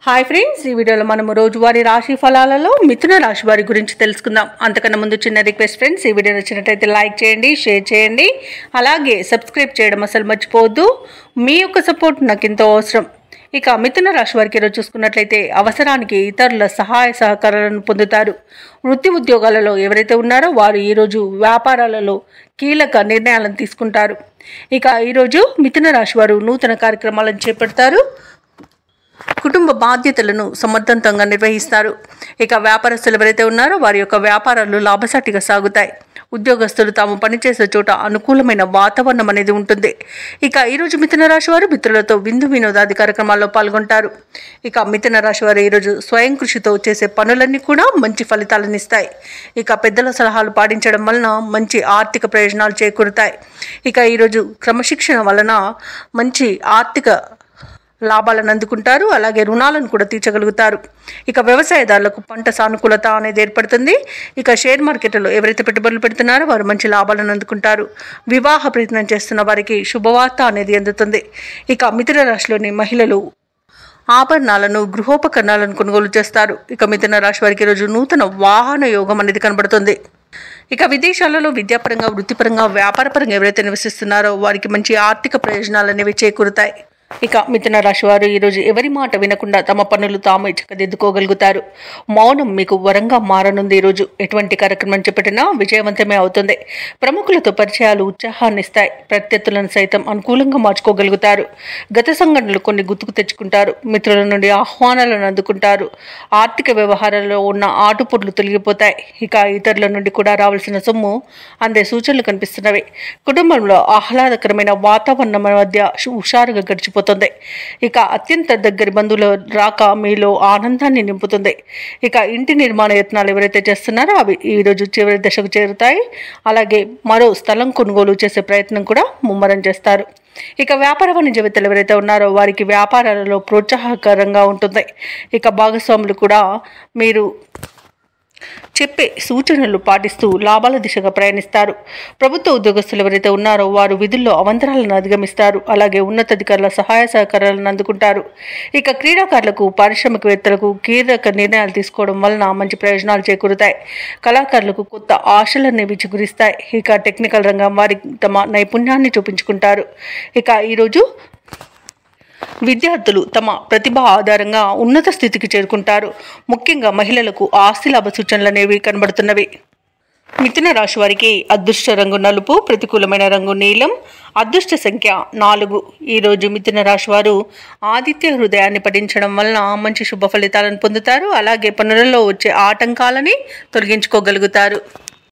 Hi friends, ఈ వీడియోలో మనము రోజువారీ రాశి ఫలాలలో మిథున రాశి వారి గురించి తెలుసుకుందాం. అంతకన్నా ముందు చిన్న రిక్వెస్ట్ ఫ్రెండ్స్, ఈ వీడియో నచ్చినట్లయితే లైక్ చేయండి, షేర్ చేయండి, అలాగే సబ్స్క్రైబ్ చేయడం అసలు మర్చిపోవద్దు. మీ యొక్క సపోర్ట్ నాకు ఎంతో అవసరం. ఇక మిథున రాశి వారికి ఈరోజు చూసుకున్నట్లయితే అవసరానికి ఇతరుల సహాయ సహకారాలను పొందుతారు. వృత్తి ఉద్యోగాలలో ఎవరైతే ఉన్నారో వారు ఈరోజు వ్యాపారాలలో కీలక నిర్ణయాలను తీసుకుంటారు. ఇక ఈరోజు మిథున రాశి వారు నూతన కార్యక్రమాలను చేపడతారు. కుటుంబ బాధ్యతలను సమర్థవంతంగా నిర్వహిస్తారు. ఇక వ్యాపారస్తులు ఎవరైతే ఉన్నారో వారి యొక్క వ్యాపారాలు లాభసాటిగా సాగుతాయి. ఉద్యోగస్తులు తాము పనిచేసే చోట అనుకూలమైన వాతావరణం అనేది ఉంటుంది. ఇక ఈరోజు మిథున రాశి వారు మిత్రులతో విందు వినోదాది కార్యక్రమాల్లో పాల్గొంటారు. ఇక మిథున రాశి వారు ఈరోజు స్వయం కృషితో చేసే పనులన్నీ కూడా మంచి ఫలితాలను ఇస్తాయి. ఇక పెద్దల సలహాలు పాటించడం వలన మంచి ఆర్థిక ప్రయోజనాలు చేకూరుతాయి. ఇక ఈరోజు క్రమశిక్షణ వలన మంచి ఆర్థిక లాభాలను అందుకుంటారు. అలాగే రుణాలను కూడా తీర్చగలుగుతారు. ఇక వ్యవసాయదారులకు పంట సానుకూలత అనేది ఏర్పడుతుంది. ఇక షేర్ మార్కెట్లో ఎవరైతే పెట్టుబడులు పెడుతున్నారో వారు మంచి లాభాలను అందుకుంటారు. వివాహ ప్రయత్నం చేస్తున్న వారికి శుభవార్త అనేది అందుతుంది. ఇక మిథున రాశిలోని మహిళలు ఆభరణాలను, గృహోపకరణాలను కొనుగోలు చేస్తారు. ఇక మిథున రాశి వారికి ఈరోజు నూతన వాహన యోగం అనేది కనబడుతుంది. ఇక విదేశాలలో విద్యాపరంగా, వృత్తిపరంగా, వ్యాపారపరంగా ఎవరైతే నివసిస్తున్నారో వారికి మంచి ఆర్థిక ప్రయోజనాలు అనేవి చేకూరుతాయి. ఇక మిథున రాశి వారు ఈరోజు ఎవరి మాట వినకుండా తమ పనులు తాము చక్కదిద్దుకోగలుగుతారు. మౌనం మీకు వరంగా మారనుంది. ఈరోజు ఎటువంటి కార్యక్రమం చేపట్టినా విజయవంతమే అవుతుంది. ప్రముఖులతో పరిచయాలు ఉత్సాహాన్ని ఇస్తాయి. ప్రత్యర్థులను సైతం అనుకూలంగా మార్చుకోగలుగుతారు. గత సంఘటనలు కొన్ని గుర్తుకు తెచ్చుకుంటారు. మిత్రుల నుండి ఆహ్వానాలను అందుకుంటారు. ఆర్థిక వ్యవహారాల్లో ఉన్న ఆటుపోట్లు తొలగిపోతాయి. ఇక ఇతరుల నుండి కూడా రావాల్సిన సొమ్ము అందే సూచనలు కనిపిస్తున్నవి. కుటుంబంలో ఆహ్లాదకరమైన వాతావరణం మధ్య హుషారుగా గడిచిపోతుంది. ఇక అత్యంత దగ్గరి బంధువుల రాక మీలో ఆనందాన్ని నింపుతుంది. ఇక ఇంటి నిర్మాణ యత్నాలు ఎవరైతే చేస్తున్నారో అవి ఈరోజు చివరి దశకు చేరుతాయి. అలాగే మరో స్థలం కొనుగోలు చేసే ప్రయత్నం కూడా ముమ్మరం చేస్తారు. ఇక వ్యాపార వాణిజ్యవేత్తలు ఎవరైతే ఉన్నారో వారికి వ్యాపారాలలో ప్రోత్సాహకరంగా ఉంటుంది. ఇక భాగస్వాములు కూడా మీరు చెప్పే సూచనలు పాటిస్తూ లాభాల దిశగా ప్రయాణిస్తారు. ప్రభుత్వ ఉద్యోగస్తులు ఎవరైతే ఉన్నారో వారు విధుల్లో అవంతరాలను అధిగమిస్తారు. అలాగే ఉన్నతాధికారుల సహాయ సహకారాలను అందుకుంటారు. ఇక క్రీడాకారులకు, పారిశ్రామికవేత్తలకు కీలక నిర్ణయాలు తీసుకోవడం వలన మంచి ప్రయోజనాలు చేకూరుతాయి. కళాకారులకు కొత్త ఆశలనేవి చిగురిస్తాయి. ఇక టెక్నికల్ రంగం వారి తమ నైపుణ్యాన్ని చూపించుకుంటారు. ఇక ఈరోజు విద్యార్థులు తమ ప్రతిభ ఆధారంగా ఉన్నత స్థితికి చేరుకుంటారు. ముఖ్యంగా మహిళలకు ఆస్తి లాభ సూచనలు అనేవి కనబడుతున్నవి. మిథున రాశి వారికి అదృష్ట రంగు నలుపు, ప్రతికూలమైన రంగు నీలం, అదృష్ట సంఖ్య 4. ఈరోజు మిథున రాశి వారు ఆదిత్య హృదయాన్ని పఠించడం వలన మంచి శుభ ఫలితాలను పొందుతారు. అలాగే పనులలో వచ్చే ఆటంకాలని తొలగించుకోగలుగుతారు.